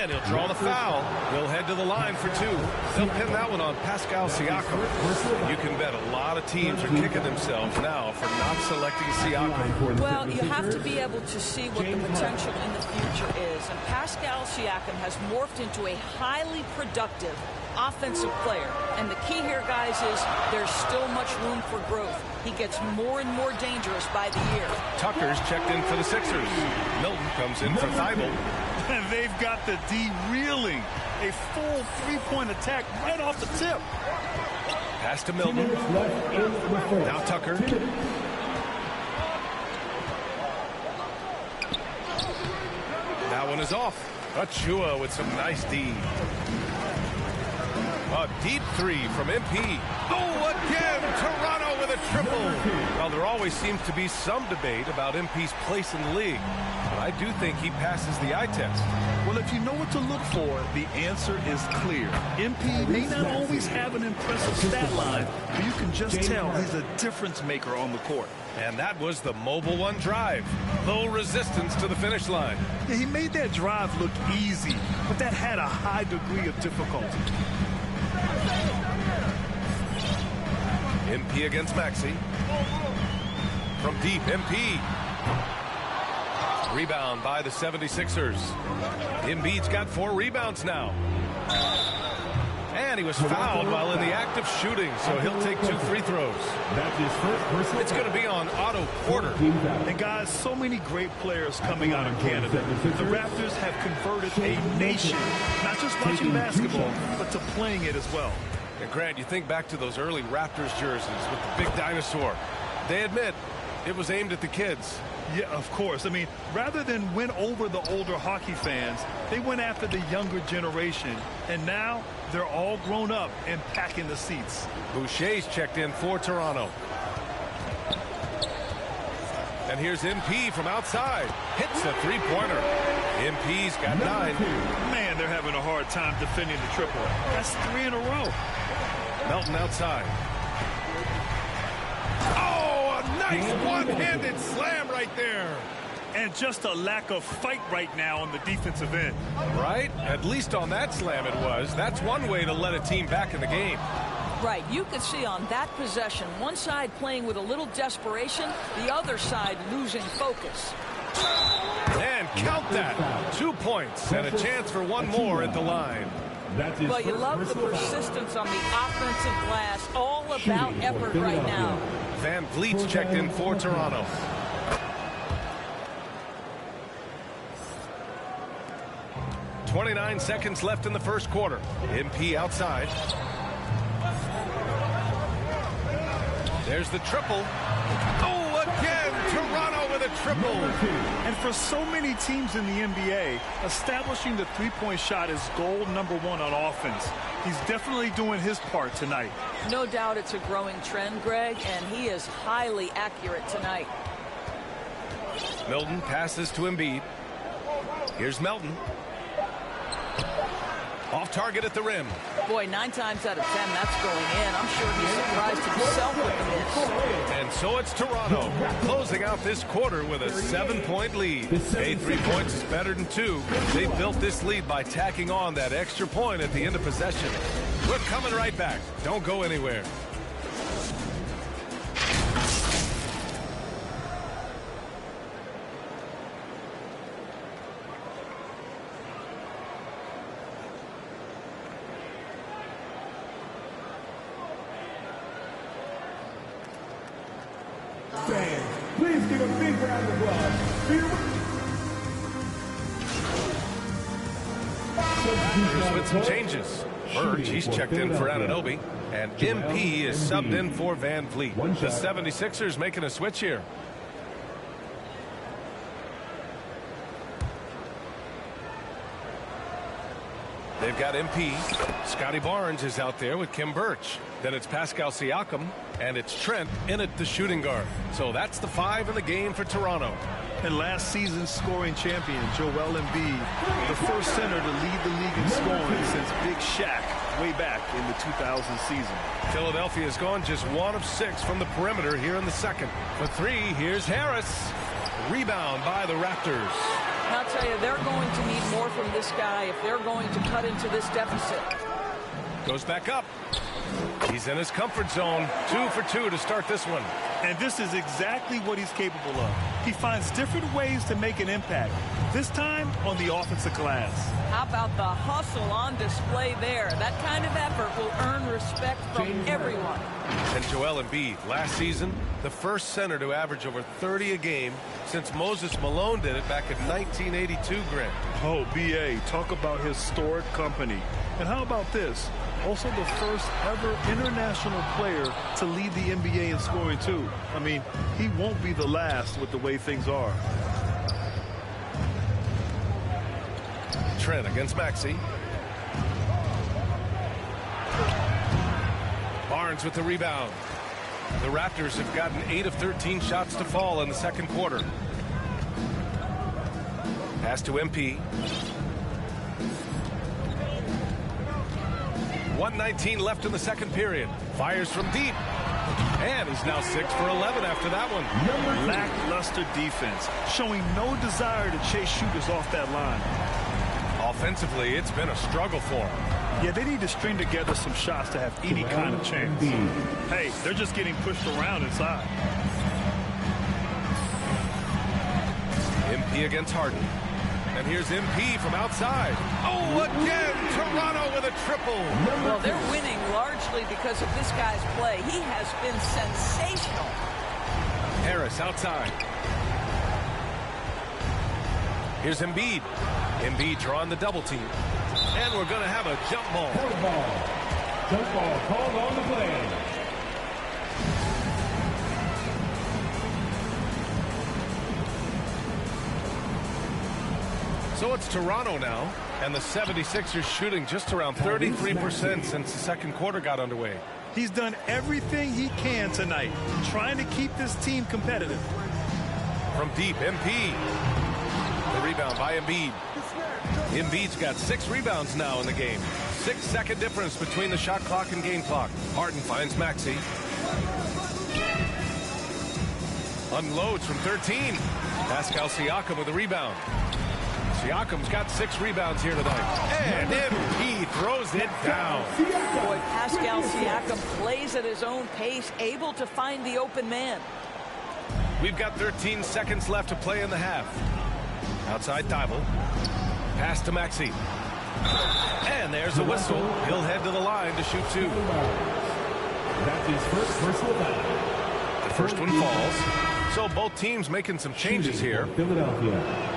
And he'll draw the foul. He'll head to the line for two. They'll pin that one on Pascal Siakam. You can bet a lot of teams are kicking themselves now for not selecting Siakam. Well, you have to be able to see what the potential in the future is. And Pascal Siakam has morphed into a highly productive offensive player. And the key here, guys, is there's still much room for growth. He gets more and more dangerous by the year. Tucker's checked in for the Sixers. Milton comes in for Thibault. And they've got the D reeling. A full three-point attack right off the tip. Pass to Milton. Now Tucker. That one is off. Achua with some nice D. A deep three from MP. Oh, again, Toronto with a triple. Well, there always seems to be some debate about MP's place in the league. But I do think he passes the eye test. Well, if you know what to look for, the answer is clear. MP may not always have an impressive stat line, but you can just tell he's a difference maker on the court. And that was the Mobile One drive. Low resistance to the finish line. Yeah, he made that drive look easy, but that had a high degree of difficulty. MP against Maxey. From deep, MP. Rebound by the 76ers. Embiid's got 4 rebounds now. And he was fouled while in the act of shooting, so he'll take 2 free throws. It's going to be on Otto Porter. And guys, so many great players coming out of Canada. The Raptors have converted a nation, not just watching basketball, but to playing it as well. And Grant, you think back to those early Raptors jerseys with the big dinosaur. They admit it was aimed at the kids. Yeah, of course. I mean, rather than win over the older hockey fans, they went after the younger generation. And now they're all grown up and packing the seats. Boucher's checked in for Toronto. And here's MP from outside. Hits a three-pointer. MP's got 9. Man, they're having a hard time defending the triple. That's 3 in a row. Melton outside. Oh, a nice one-handed slam right there. And just a lack of fight right now on the defensive end. Right? At least on that slam it was. That's one way to let a team back in the game. Right. You could see on that possession, one side playing with a little desperation, the other side losing focus. And count that. 2 points and a chance for one more at the line. Well, you love the persistence on the offensive glass. All about effort right now. Van Vliet's checked in for Toronto. .29 seconds left in the first quarter. MP outside. There's the triple. Oh, again, Toronto with a triple. And for so many teams in the NBA, establishing the three-point shot is goal number 1 on offense. He's definitely doing his part tonight. No doubt it's a growing trend, Greg, and he is highly accurate tonight. Milton passes to Embiid. Here's Melton. Off target at the rim. Boy, 9 times out of 10, that's going in. I'm sure he's surprised himself with the miss. And so it's Toronto closing out this quarter with a 7-point lead. Hey, 3 points is better than 2. They built this lead by tacking on that extra point at the end of possession. We're coming right back. Don't go anywhere. Please give a big round of applause. Here's with some changes. Burge, he's checked in for Anunoby. And MP is subbed in for Van Vliet. The 76ers making a switch here. They've got MP. Scotty Barnes is out there with Kim Birch. Then it's Pascal Siakam, and it's Trent in at the shooting guard. So that's the 5 in the game for Toronto. And last season's scoring champion, Joel Embiid, the first center to lead the league in scoring since Big Shaq way back in the 2000 season. Philadelphia has gone just 1 of 6 from the perimeter here in the second. For 3, here's Harris. Rebound by the Raptors. And I'll tell you, they're going to need more from this guy if they're going to cut into this deficit. Goes back up. He's in his comfort zone. 2 for 2 to start this one. And this is exactly what he's capable of. He finds different ways to make an impact. This time on the offensive glass. How about the hustle on display there? That kind of effort will earn respect from everyone. And Joel Embiid, last season, the first center to average over 30 a game since Moses Malone did it back in 1982, Grant. Oh, B.A., talk about historic company. And how about this? Also the first ever international player to lead the NBA in scoring, too. I mean, he won't be the last with the way things are. Trent against Maxey. Barnes with the rebound. The Raptors have gotten 8 of 13 shots to fall in the second quarter. Pass to MP. 1:19 left in the second period. Fires from deep. And he's now 6 for 11 after that one. Lackluster defense, showing no desire to chase shooters off that line. Offensively, it's been a struggle for him. Yeah, they need to string together some shots to have any kind of chance. Hey, they're just getting pushed around inside. MP against Harden. And here's MP from outside. Oh, again, Toronto with a triple. Well, they're winning largely because of this guy's play. He has been sensational. Harris outside. Here's Embiid. Embiid drawing the double team. And we're going to have a jump ball. Jump ball called on the play. So it's Toronto now, and the 76ers shooting just around 33% since the second quarter got underway. He's done everything he can tonight, trying to keep this team competitive. From deep, MP. The rebound by Embiid. Embiid's got 6 rebounds now in the game. 6-second difference between the shot clock and game clock. Harden finds Maxey. Unloads from 13. Pascal Siakam with a rebound. Siakam's got 6 rebounds here tonight. And MP throws it down. Boy, Pascal Siakam plays at his own pace, able to find the open man. We've got 13 seconds left to play in the half. Outside Thibault. Pass to Maxey. And there's a whistle. He'll head to the line to shoot 2. That's his first personal foul. The first one falls. So both teams making some changes here. Philadelphia.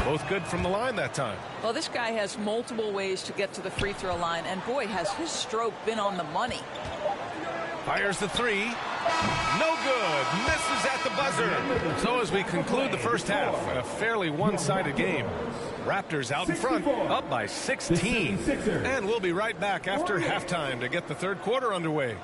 Both good from the line that time. Well, this guy has multiple ways to get to the free throw line, and boy, has his stroke been on the money. Fires the 3. No good. Misses at the buzzer. So as we conclude the first half, a fairly one-sided game. Raptors out in front, up by 16. And we'll be right back after halftime to get the third quarter underway.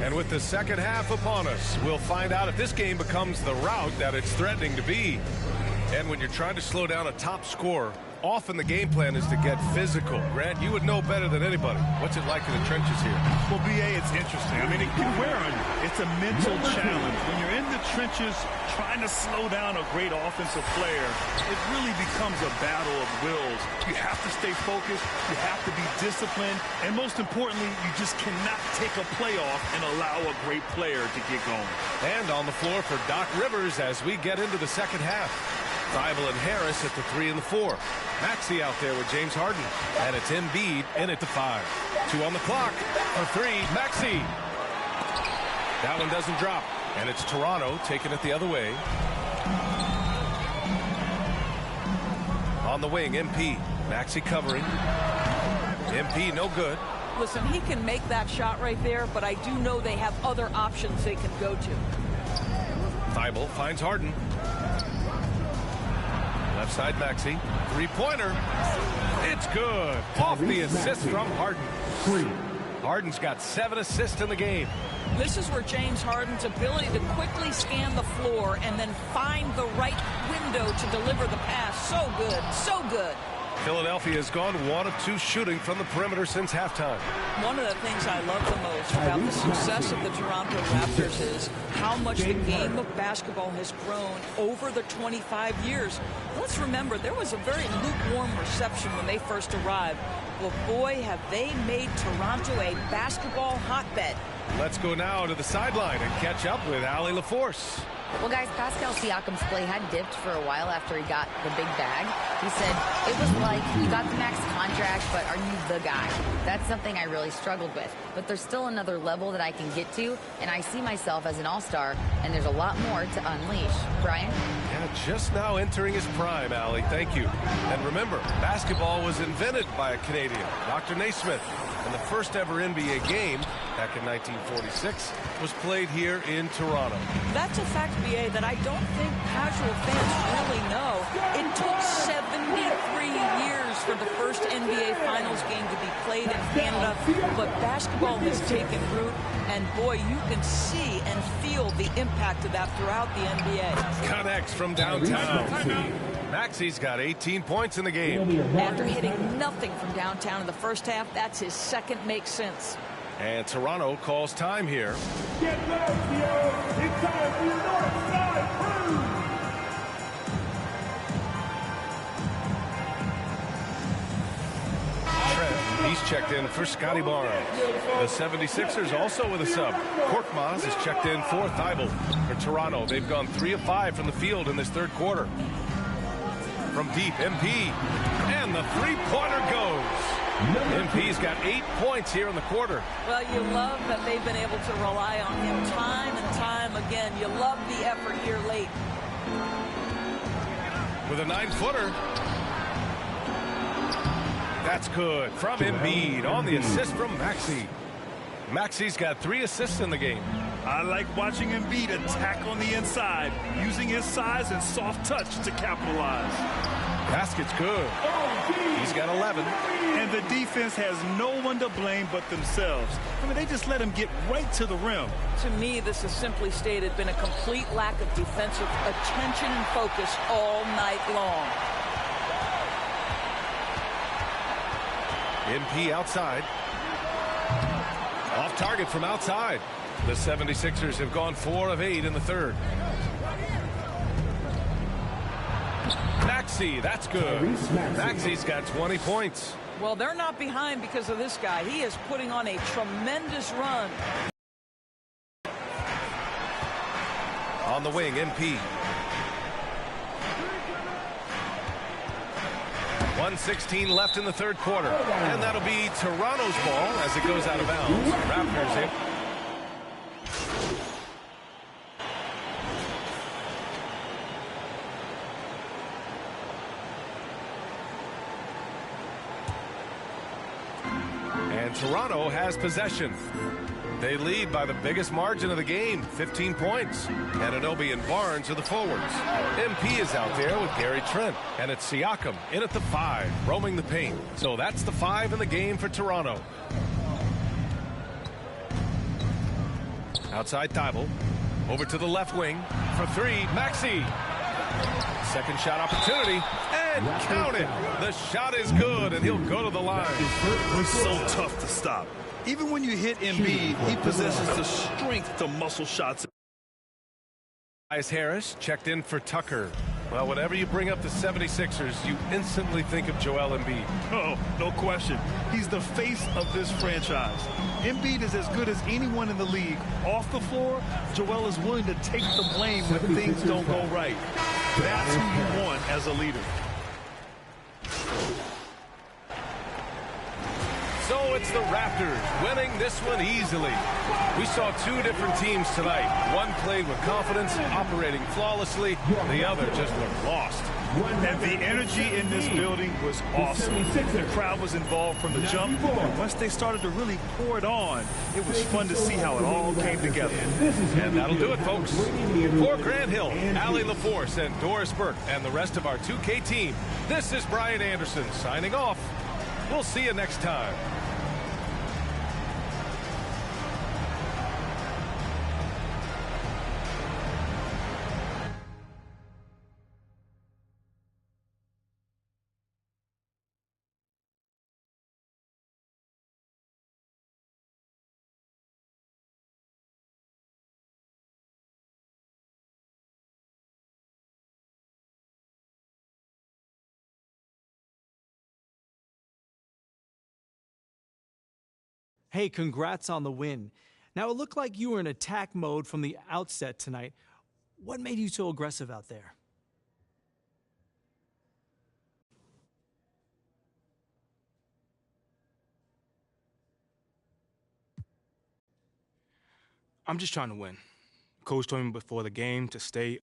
And with the second half upon us, we'll find out if this game becomes the rout that it's threatening to be. And when you're trying to slow down a top scorer, often the game plan is to get physical. Grant, you would know better than anybody. What's it like in the trenches here? Well, B.A., it's interesting. I mean, it can wear on you. It's a mental challenge. When you're in the trenches trying to slow down a great offensive player, it really becomes a battle of wills. You have to stay focused. You have to be disciplined. And most importantly, you just cannot take a play off and allow a great player to get going. And on the floor for Doc Rivers as we get into the second half. Thibault and Harris at the 3 and the 4. Maxey out there with James Harden. And it's Embiid in at the 5. 2 on the clock. For 3, Maxey. That one doesn't drop. And it's Toronto taking it the other way. On the wing, MP. Maxey covering. MP no good. Listen, he can make that shot right there, but I do know they have other options they can go to. Thibault finds Harden. Left side, Maxey. 3-pointer. It's good. Off the assist from Harden. Harden's got 7 assists in the game. This is where James Harden's ability to quickly scan the floor and then find the right window to deliver the pass. So good, so good. Philadelphia has gone 1 of 2 shooting from the perimeter since halftime. One of the things I love the most about the success of the Toronto Raptors is how much the game of basketball has grown over the 25 years. Let's remember, there was a very lukewarm reception when they first arrived. Well, boy, have they made Toronto a basketball hotbed. Let's go now to the sideline and catch up with Allie LaForce. Well, guys, Pascal Siakam's play had dipped for a while after he got the big bag. He said, it was like, you got the max contract, but are you the guy? That's something I really struggled with. But there's still another level that I can get to, and I see myself as an all-star, and there's a lot more to unleash. Brian? Yeah, just now entering his prime, Allie. Thank you. And remember, basketball was invented by a Canadian, Dr. Naismith. And the first ever NBA game, back in 1946, was played here in Toronto. That's a fact, BA, that I don't think casual fans really know. It took 73 years for the first NBA Finals game to be played in Canada, but basketball has taken root, and boy, you can see and feel the impact of that throughout the NBA. Connects from downtown. Maxi's got 18 points in the game. After hitting nothing from downtown in the first half, that's his second make sense. And Toronto calls time here. Get back, Theo. It's time for your North Side Crew. Trent, he's checked in for Scotty Barnes. The 76ers also with a sub. Korkmaz is checked in for Thibault. For Toronto, they've gone 3 of 5 from the field in this third quarter. From deep, MP, and the three-pointer goes. MP's got 8 points here in the quarter. Well, you love that they've been able to rely on him time and time again. You love the effort here late. With a 9-footer. That's good from Embiid on the assist from Maxey. Maxey's got 3 assists in the game. I like watching Embiid attack on the inside, using his size and soft touch to capitalize. Basket's good. He's got 11. And the defense has no one to blame but themselves. I mean, they just let him get right to the rim. To me, this has simply stated been a complete lack of defensive attention and focus all night long. MP outside. Off target from outside. The 76ers have gone 4 of 8 in the third. Maxey, that's good. Maxey's got 20 points. Well, they're not behind because of this guy. He is putting on a tremendous run. On the wing, MP. 1:16 left in the third quarter. And that'll be Toronto's ball as it goes out of bounds. Raptors in. And Toronto has possession. They lead by the biggest margin of the game, 15 points. Anunoby and Barnes are the forwards. MP is out there with Gary Trent. And it's Siakam in at the 5, roaming the paint. So that's the 5 in the game for Toronto. Outside Thibault. Over to the left wing for 3, Maxey. Second shot opportunity, and count it. The shot is good, and he'll go to the line. It's so tough to stop. Even when you hit Embiid, he possesses the strength to muscle shots. Harris checked in for Tucker. Well, whenever you bring up the 76ers, you instantly think of Joel Embiid. Oh, no question. He's the face of this franchise. Embiid is as good as anyone in the league. Off the floor, Joel is willing to take the blame when things don't go right. That's who you want as a leader. So it's the Raptors winning this one easily. We saw 2 different teams tonight. One played with confidence, operating flawlessly. The other just looked lost. And the energy in this building was awesome. The crowd was involved from the jump. And once they started to really pour it on, it was fun to see how it all came together. And that'll do it, folks. For Grant Hill, Allie LaForce, and Doris Burke, and the rest of our 2K team, this is Brian Anderson signing off. We'll see you next time. Hey, congrats on the win. Now, it looked like you were in attack mode from the outset tonight. What made you so aggressive out there? I'm just trying to win. Coach told me before the game to stay